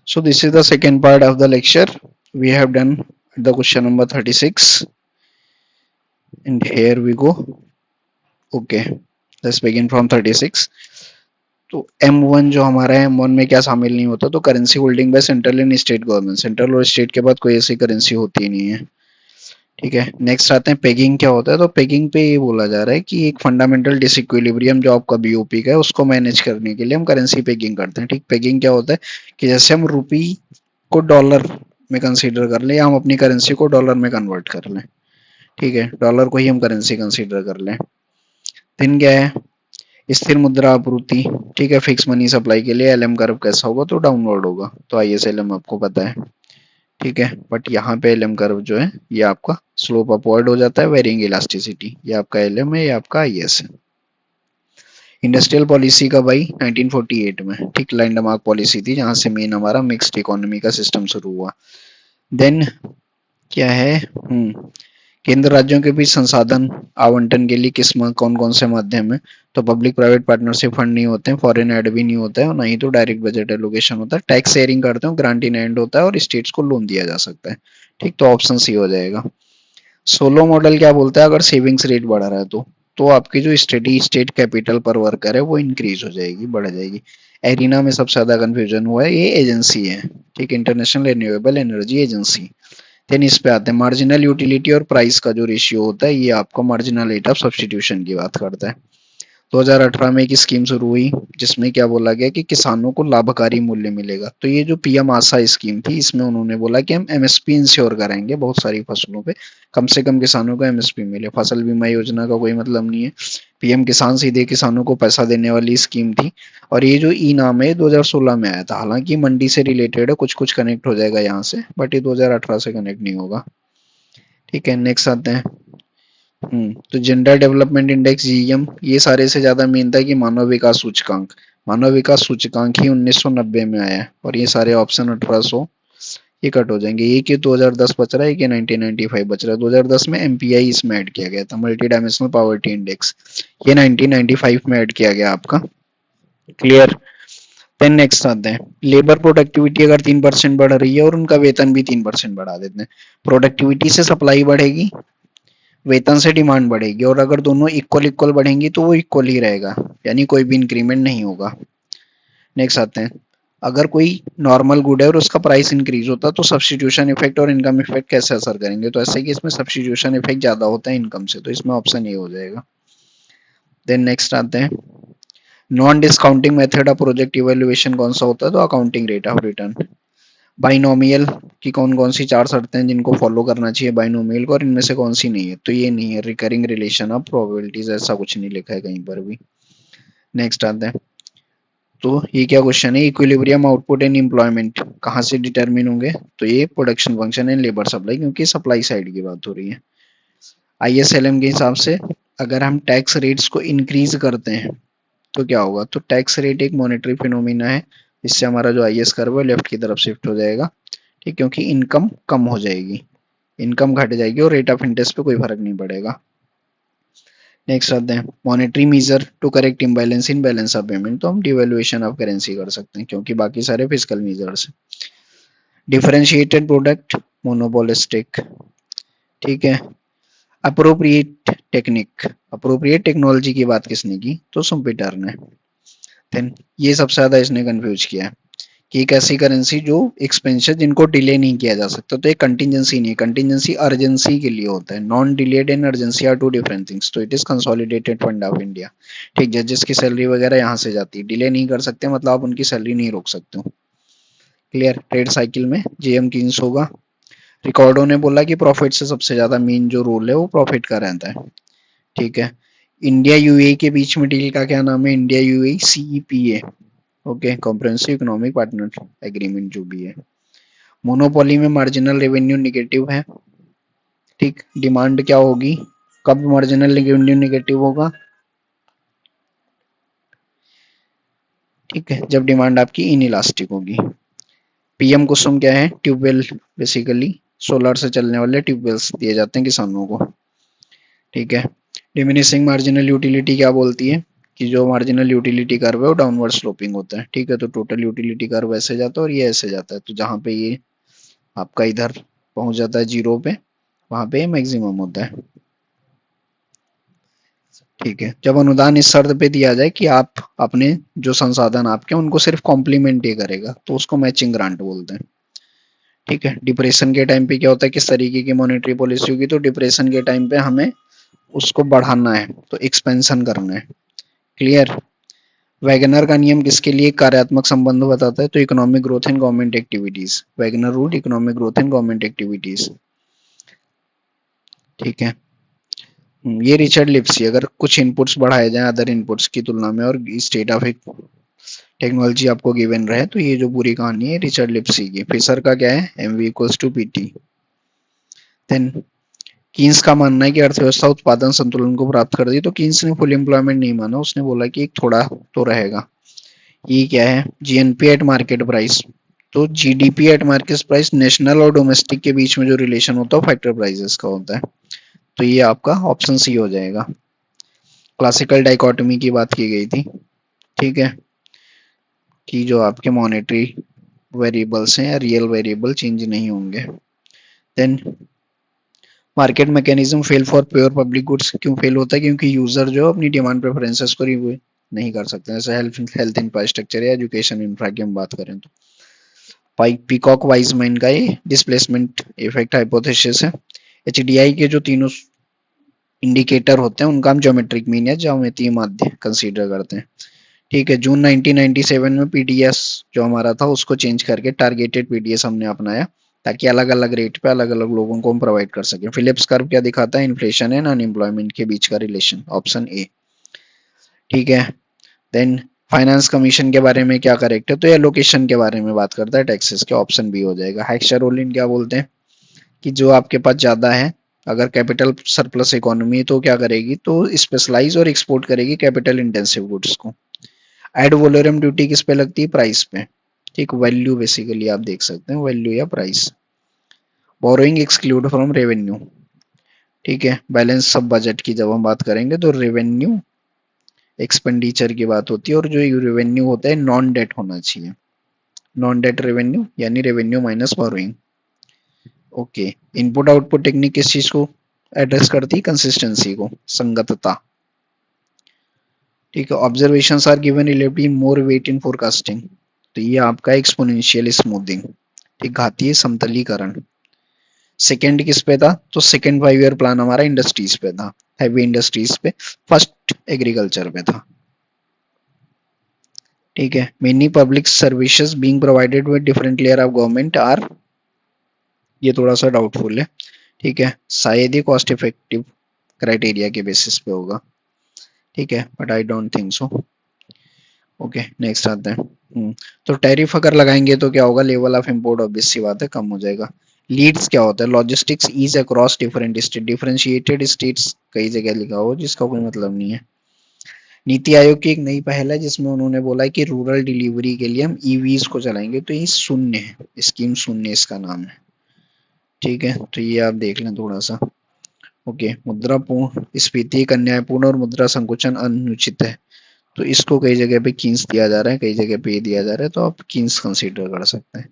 So this is the second part of the lecture. We have done the question number 36 and here we go. Okay, let's begin from 36. तो M1 जो हमारा है, M1 में क्या शामिल नहीं होता, तो currency holding by central and state government, central और स्टेट के बाद कोई ऐसी करेंसी होती ही नहीं है। ठीक है, नेक्स्ट आते हैं पेगिंग क्या होता है। तो पेगिंग पे ये बोला जा रहा है कि एक फंडामेंटल डिसइक्विलिब्रियम जो आपका बीओपी का है उसको मैनेज करने के लिए हम करेंसी पेगिंग करते हैं। ठीक, पेगिंग क्या होता है कि जैसे हम रुपी को डॉलर में कंसीडर कर लें या हम अपनी करेंसी को डॉलर में कन्वर्ट कर लें। ठीक है, डॉलर को ही हम करेंसी कंसीडर कर लें। दिन क्या है, स्थिर मुद्रा आपूर्ति। ठीक है, फिक्स मनी सप्लाई के लिए एलएम कर्व कैसा होगा, तो डाउनवर्ड होगा। तो आईएसएलएम आपको पता है। ठीक है, बट यहाँ पे एलएम कर्व जो है ये आपका स्लोप अपवर्ड हो जाता है, वेरिंग इलास्टिसिटी। ये आपका एलएम है, ये आपका आईएस है। इंडस्ट्रियल पॉलिसी का भाई 1948 में, ठीक, लैंडमार्क पॉलिसी थी जहां से मेन हमारा मिक्स्ड इकोनॉमी का सिस्टम शुरू हुआ। देन क्या है, केंद्र राज्यों के बीच संसाधन आवंटन के लिए किस कौन कौन से माध्यम है, तो पब्लिक प्राइवेट पार्टनरशिप फंड नहीं होते हैं, फॉरेन एड भी नहीं होता है, और ना ही तो डायरेक्ट बजट एलोकेशन होता है। टैक्स शेयरिंग करते हो, ग्रांट इन एंड होता है, और स्टेट्स को लोन दिया जा सकता है। ठीक, तो ऑप्शन सी हो जाएगा। सोलो मॉडल क्या बोलता है, अगर सेविंग्स रेट बढ़ रहा है तो आपकी जो स्टडी स्टेट कैपिटल पर वर्कर है वो इंक्रीज हो जाएगी, बढ़ जाएगी। एरिना में सबसे ज्यादा कंफ्यूजन हुआ है, ये एजेंसी है। ठीक, international renewable energy agency. Then इस पे आते हैं मार्जिनल यूटिलिटी और प्राइस का जो रेशियो होता है, ये आपको मार्जिनल रेट ऑफ सब्स्टिट्यूशन की बात करता है। 2018 में एक स्कीम शुरू हुई जिसमें क्या बोला गया कि किसानों को लाभकारी मूल्य मिलेगा। तो ये जो पीएम आशा स्कीम थी, इसमें उन्होंने बोला कि हम एमएसपी इंश्योर करेंगे बहुत सारी फसलों पे, कम से कम किसानों को एमएसपी मिले। फसल बीमा योजना का कोई मतलब नहीं है, पीएम किसान सीधे किसानों को पैसा देने वाली स्कीम थी। और ये जो ई नाम है 2016 में आया था, हालांकि मंडी से रिलेटेड है, कुछ कुछ कनेक्ट हो जाएगा यहाँ से, बट ये 2018 से कनेक्ट नहीं होगा। ठीक है, नेक्स्ट आते हैं। तो जेंडर डेवलपमेंट इंडेक्स जीएम, ये सारे से ज्यादा मेन था कि मानव विकास सूचकांक। मानव विकास सूचकांक ही 1990 में आया है, और ये सारे ऑप्शन 1800 ये कट हो जाएंगे। एक ही 2010 बच रहा है, एक 1995 बच रहा है। 2010 में एमपीआई इसमें ऐड किया गया था, मल्टी डायमेंशनल पॉवर्टी इंडेक्स, ये 1995 में ऐड किया गया आपका। क्लियर। देन नेक्स्ट आते हैं, लेबर प्रोडक्टिविटी अगर 3% बढ़ रही है और उनका वेतन भी 3% बढ़ा देते हैं, प्रोडक्टिविटी से सप्लाई बढ़ेगी, वेतन से डिमांड बढ़ेगी, और अगर दोनों इक्वल इक्वल बढ़ेंगी तो वो इक्वल ही रहेगा, यानी कोई भी इंक्रीमेंट नहीं होगा। नेक्स्ट आते हैं, अगर कोई नॉर्मल गुड है और उसका प्राइस इंक्रीज होता है तो सब्स्टिट्यूशन इफेक्ट और इनकम इफेक्ट कैसे असर करेंगे, तो ऐसे कि इसमें सब्स्टिट्यूशन इफेक्ट ज्यादा होता है इनकम से, तो इसमें ऑप्शन ए हो जाएगा। देन नेक्स्ट आते हैं, non discounting method of project evaluation कौन सा होता है, तो accounting rate of return. Binomial की कौन कौन सी चार शर्तें हैं जिनको फॉलो करना चाहिए बाइनोमियल को, और इनमें से कौन सी नहीं है, तो ये नहीं है। रिकरिंग रिलेशन ऑफ प्रोबेबिलिटीज, ऐसा कुछ नहीं लिखा है कहीं पर भी। नेक्स्ट आते हैं, तो ये क्या क्वेश्चन है, इक्विलिब्रियम आउटपुट एंड एम्प्लॉयमेंट कहाँ से डिटरमिन होंगे, तो ये production function and labour supply, क्योंकि सप्लाई साइड की बात हो रही है। आईएसएलएम के हिसाब से अगर हम टैक्स रेट्स को इंक्रीज करते हैं तो क्या होगा, तो टैक्स रेट एक मॉनेटरी फिनोमिना है, इससे हमारा जो आईएस कर्व है लेफ्ट की तरफ शिफ्ट हो जाएगा। ठीक, क्योंकि इनकम कम हो जाएगी, इनकम घट जाएगी, और रेट ऑफ इंटरेस्ट पे कोई फर्क नहीं पड़ेगा। नेक्स्ट आते हैं, monetary measure to correct imbalance in balance of payment, तो हम डिवैल्यूएशन ऑफ करेंसी कर सकते हैं, क्योंकि बाकी सारे physical measures. Differentiated product, monopolistic. ठीक है, अप्रोप्रिएट टेक्निक, अप्रोप्रिएट टेक्नोलॉजी की बात किसने की, तो सुम्पिटर ने। देन ये सबसे ज्यादा इसने कंफ्यूज किया है कि एक ऐसी करेंसी जो एक्सपेंशन जिनको डिले नहीं किया जा सकता, तो एक कंटिजेंसी नहीं है, कंटिजेंसी अर्जेंसी के लिए होता है। Non delayed and urgency are two different things, तो it is consolidated fund of India. ठीक, जजेस की सैलरी वगैरह यहाँ से जाती है, डिले नहीं कर सकते मतलब आप उनकी सैलरी नहीं रोक सकते हो। क्लियर। ट्रेड साइकिल में जेएम कीन्स होगा। रिकॉर्डो ने बोला कि प्रॉफिट से सबसे ज्यादा मेन जो रोल है वो प्रॉफिट का रहता है। ठीक है, इंडिया यूएई के बीच में डील का क्या नाम है, India UAE CEPA. Okay, comprehensive economic partner agreement जो भी है। मोनोपोली में मार्जिनल रेवेन्यू निगेटिव है। ठीक, डिमांड क्या होगी, कब मार्जिनल रेवेन्यू निगेटिव होगा, ठीक है, जब डिमांड आपकी इनइलास्टिक होगी। पीएम कुसुम क्या है, ट्यूबवेल, बेसिकली सोलर से चलने वाले ट्यूबवेल्स दिए जाते हैं किसानों को। ठीक है, डिमिनिशिंग मार्जिनल यूटिलिटी क्या बोलती है, कि जो मार्जिनल यूटिलिटी कर्व है वो डाउनवर्ड स्लोपिंग होता है। ठीक है, तो टोटल यूटिलिटी कर्व ऐसे जाता है और ये ऐसे जाता है, तो जहां पे ये आपका इधर पहुंच जाता है जीरो पे, वहां पे मैक्सिमम होता है। ठीक है, जब अनुदान इस शर्त पे दिया जाए कि आप अपने जो संसाधन आपके उनको सिर्फ कॉम्प्लीमेंट ही करेगा, तो उसको मैचिंग ग्रांट बोलते हैं। ठीक है, डिप्रेशन के टाइम पे क्या होता है, किस तरीके की मॉनेटरी पॉलिसी होगी, तो डिप्रेशन के टाइम पे हमें उसको बढ़ाना है, तो एक्सपेंशन करना है। क्लियर। वैगनर का नियम किसके लिए कार्यात्मक संबंध बताता है, तो economic growth and government activities. Wagner rule economic growth and government activities. ठीक है, ये रिचर्ड लिप्सी, अगर कुछ इनपुट्स बढ़ाए जाएं अदर इनपुट्स की तुलना में और स्टेट ऑफ टेक्नोलॉजी आपको गिवन रहे, तो ये जो पूरी कहानी है रिचर्ड लिप्सी की। फिशर का क्या है, M V equals to P T. Then Keynes का मानना है कि अर्थव्यवस्था उत्पादन संतुलन को प्राप्त कर दी, तो कीन्स ने फुल एम्प्लॉयमेंट नहीं माना, उसने बोला कि एक थोड़ा तो रहेगा। ये क्या है, जीएनपी एट मार्केट प्राइस। तो GDP at market price national और डोमेस्टिक के बीच में जो रिलेशन होता है फैक्टर प्राइसेस का होता है, तो ये आपका ऑप्शन सी हो जाएगा। क्लासिकल डाइकोटमी की बात की गई थी। ठीक है, कि जो आपके मॉनेटरी वेरिएबल्स हैं या रियल वेरिएबल चेंज नहीं होंगे। Then market mechanism fail for pure public goods, क्यों फेल होता है, क्योंकि यूजर जो अपनी डिमांड प्रेफरेंसेस को रिव्यू नहीं कर सकते, जैसे हेल्थ इंफ्रास्ट्रक्चर या एजुकेशन इंफ्रा की हम बात करें तो। पीकॉक वाइजमैन का ये डिस्प्लेसमेंट इफेक्ट हाइपोथेसिस है। एचडीआई के जो तीनों इंडिकेटर होते हैं उनका हम ज्योमेट्रिक मीन या ज्यामितीय माध्य कंसीडर करते हैं। ठीक है, जून 1997 में पीडीएस जो हमारा था उसको चेंज करके टारगेटेड पीडीएस हमने अपनाया, ताकि अलग अलग रेट पे अलग अलग लोगों को हम प्रोवाइड कर सकें। फिलिप्स कर्व क्या दिखाता है, इन्फ्लेशन एंड अनएम्प्लॉयमेंट के बीच का रिलेशन, ऑप्शन ए। ठीक है, देन फाइनेंस कमीशन के बारे में क्या करेक्ट है, तो ये लोकेशन के बारे में बात करता है टैक्सेस के, ऑप्शन बी हो जाएगा। हेक्सचेरोलिन क्या बोलते हैं, कि जो आपके पास ज्यादा है, अगर कैपिटल सरप्लस इकोनॉमी तो क्या करेगी, तो स्पेशलाइज और एक्सपोर्ट करेगी कैपिटल इंटेंसिव गुड्स को। एड वोलोरम ड्यूटी किस पे लगती है, प्राइस पे। ठीक, वैल्यू बेसिकली आप देख सकते हैं, वैल्यू या price. Borrowing exclude from revenue. ठीक है, बैलेंस सब बजट की जब हम बात करेंगे तो रेवेन्यू एक्सपेंडिचर की बात होती है, और जो रेवेन्यू होता है नॉन डेट होना चाहिए, नॉन डेट रेवेन्यू यानी revenue minus borrowing. Okay, input output technique किस चीज को एड्रेस करती है, कंसिस्टेंसी को, संगतता। ठीक है, observations are given relatively more weight in forecasting, तो ये आपका एक्सपोनेंशियल स्मूथिंग। ठीक, घातीय समतलीकरण। सेकंड किस पे था, तो सेकंड 5 ईयर प्लान हमारा इंडस्ट्रीज पे था, हैवी इंडस्ट्रीज पे। फर्स्ट एग्रीकल्चर पे था। ठीक है, many public services being provided with different layer of government are, ये थोड़ा सा डाउटफुल है। ठीक है, शायद ही कॉस्ट इफेक्टिव क्राइटेरिया के बेसिस पे होगा। ठीक है, but I don't think so. Okay, next आते हैं। तो टैरिफ अगर लगाएंगे तो क्या होगा, लेवल ऑफ इंपोर्ट ऑब्वियस सी बात है कम हो जाएगा। लीड्स क्या होता है, logistics ease across different state, differentiated states कई जगह लिखा हो जिसका कोई मतलब नहीं है। नीति आयोग की एक नई पहल है जिसमें उन्होंने बोला है कि रूरल डिलीवरी के लिए हम ईवीज को चलाएंगे, तो ये शून्य है, स्कीम शून्य इसका नाम है। ठीक है, तो ये आप देख लें थोड़ा सा। ओके, मुद्रा पूर्ण स्फीति एक अन्यायपूर्ण और मुद्रा संकुचन अनुचित है, तो इसको कई जगह पे कीन्स दिया जा रहा है, कई जगह पे ये दिया जा रहा है, तो आप कीन्स कंसीडर कर सकते हैं।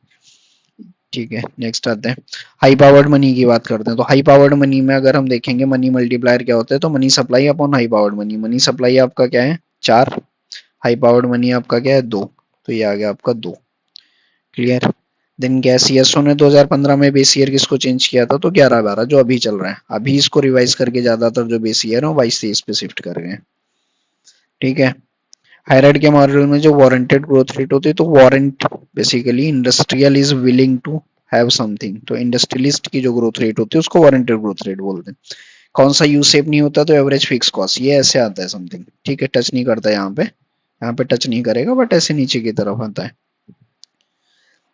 ठीक है, नेक्स्ट आते हैं, हाई पावर्ड मनी की बात करते हैं। तो हाई पावर्ड मनी में अगर हम देखेंगे मनी मल्टीप्लायर क्या होता है, तो money supply upon high powered money. Money supply आपका क्या है, 4, हाई पावर्ड मनी आपका क्या है, 2, तो ये आ गया आपका 2। क्लियर। देन क्या, सीएसओ ने 2015 में बेस ईयर किसको चेंज किया था, तो 11-12 जो अभी चल रहा है, अभी इसको रिवाइज करके ज्यादातर जो बेस ईयर है 22-23 पे शिफ्ट कर गए। ठीक है, हायरार्की के मॉडल में जो वारंटेड ग्रोथ रेट होती है, तो warrant basically industrial is willing to have something, तो इंडस्ट्रियलिस्ट की जो ग्रोथ रेट होती है उसको वारंटेड ग्रोथ रेट बोलते हैं। कौन सा यू शेप नहीं होता, तो एवरेज फिक्स कॉस्ट, ये ऐसे आता है समथिंग। ठीक है, टच नहीं करता यहाँ पे टच नहीं करेगा, बट ऐसे नीचे की तरफ आता है।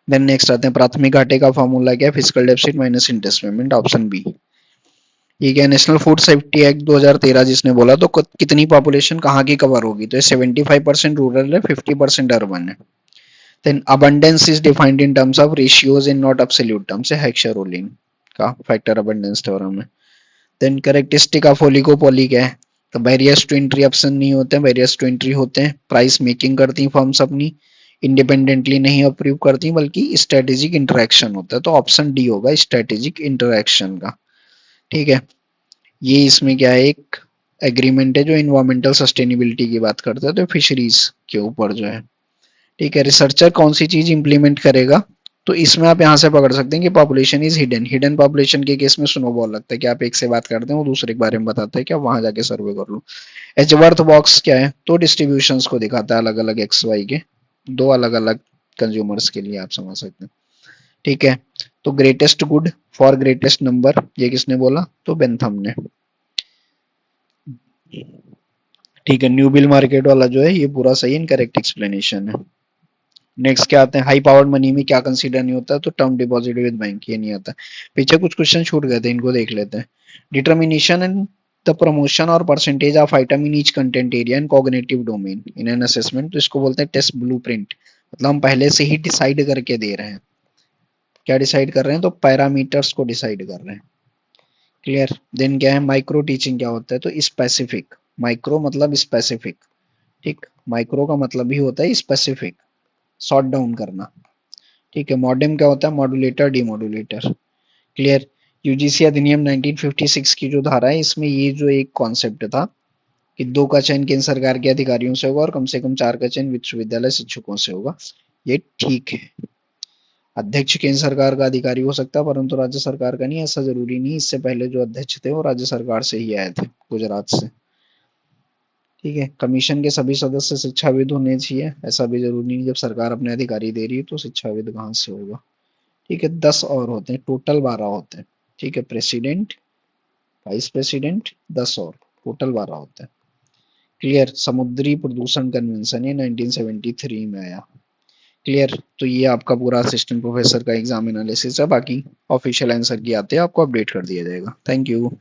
देन नेक्स्ट आते हैं, प्राथमिक घाटे का फॉर्मूला क्या है, physical deficit minus interest payment, option B. ये क्या, नेशनल फूड सेफ्टी एक्ट 2013 जिसने बोला, तो कितनी पॉपुलेशन कहाँ की कवर होगी, तो 75% रूरल है, 50% अर्बन है। Then abundance is defined in terms of ratios in not absolute terms, है हेक्सचेरोलिन का फैक्टर अबंडेंस थ्योरम है। देन कैरेक्टरिस्टिक ऑफ ओलिगोपोली क्या है, तो बैरियर्स टू एंट्री ऑप्शन नहीं होते हैं, बैरियर्स टू एंट्री होते हैं प्राइस मेकिंग करती फर्म्स अपनी, इंडिपेंडेंटली नहीं अप्रूव करती बल्कि स्ट्रेटेजिक इंटरेक्शन होता है, तो ऑप्शन डी होगा स्ट्रेटेजिक इंटरेक्शन का। ठीक है, ये इसमें क्या है, एक एग्रीमेंट है जो इन्वायरमेंटल सस्टेनेबिलिटी की बात करता है, तो फिशरीज के ऊपर जो है। ठीक है, रिसर्चर कौन सी चीज इंप्लीमेंट करेगा, तो इसमें आप यहाँ से पकड़ सकते हैं कि population is hidden. Hidden population के केस में स्नोबॉल लगता है कि आप एक से बात करते हैं वो दूसरे के बारे में बताता है कि आप वहां जाके सर्वे कर लो। एचवर्थ बॉक्स क्या है, तो डिस्ट्रीब्यूशंस को दिखाता है अलग अलग एक्स वाई के, दो अलग अलग कंज्यूमर्स के लिए, आप समझ सकते हैं। ठीक है, तो greatest good for greatest number ये किसने बोला, तो बेंथम ने। ठीक है, न्यू बिल मार्केट वाला जो है ये पूरा सही इनकरेक्ट एक्सप्लेनेशन है। नेक्स्ट क्या आते हैं, हाई पावर्ड मनी में क्या कंसीडर नहीं होता, तो टर्म डिपॉजिट विद बैंक ये नहीं आता। पीछे कुछ क्वेश्चन छूट गए थे, इनको देख लेते हैं। डिटर्मिनेशन एंड द प्रमोशन और percentage of item in each content area and cognitive domain in an assessment, तो इसको बोलते हैं टेस्ट ब्लूप्रिंट। मतलब हम पहले से ही डिसाइड करके दे रहे हैं। क्या डिसाइड कर रहे हैं, तो पैरामीटर्स को डिसाइड कर रहे हैं। क्लियर। देन क्या है, माइक्रो टीचिंग क्या होता है, तो स्पेसिफिक। माइक्रो मतलब स्पेसिफिक। ठीक, माइक्रो का मतलब ही होता है स्पेसिफिक, सॉर्ट डाउन करना। ठीक है, मॉडेम क्या होता है, मॉड्यूलेटर डीमॉड्यूलेटर। क्लियर। यूजीसी अधिनियम 1956 की जो धारा है इसमें ये जो एक कॉन्सेप्ट था कि 2 का चयन केंद्र सरकार के अधिकारियों से होगा और कम से कम 4 का चयन विश्वविद्यालय शिक्षकों से होगा, ये ठीक है। अध्यक्ष केंद्र सरकार का अधिकारी हो सकता है परंतु राज्य सरकार का नहीं, ऐसा जरूरी नहीं। इससे पहले जो अध्यक्ष थे वो राज्य सरकार से ही आए थे, गुजरात से। ठीक है, कमीशन के सभी सदस्य शिक्षाविद होने चाहिए, ऐसा भी जरूरी नहीं। जब सरकार अपने अधिकारी दे रही है तो शिक्षाविद कहाँ से होगा। ठीक है, 10 और होते हैं, टोटल 12 होते हैं। ठीक है, प्रेसिडेंट, वाइस प्रेसिडेंट, 10 और टोटल 12 होते हैं। क्लियर। समुद्री प्रदूषण कन्वेंशन ये 1973 में आया। क्लियर। तो ये आपका पूरा असिस्टेंट प्रोफेसर का एग्जाम एनालिसिस है, बाकी ऑफिशियल आंसर की आते हैं आपको अपडेट कर दिया जाएगा। Thank you.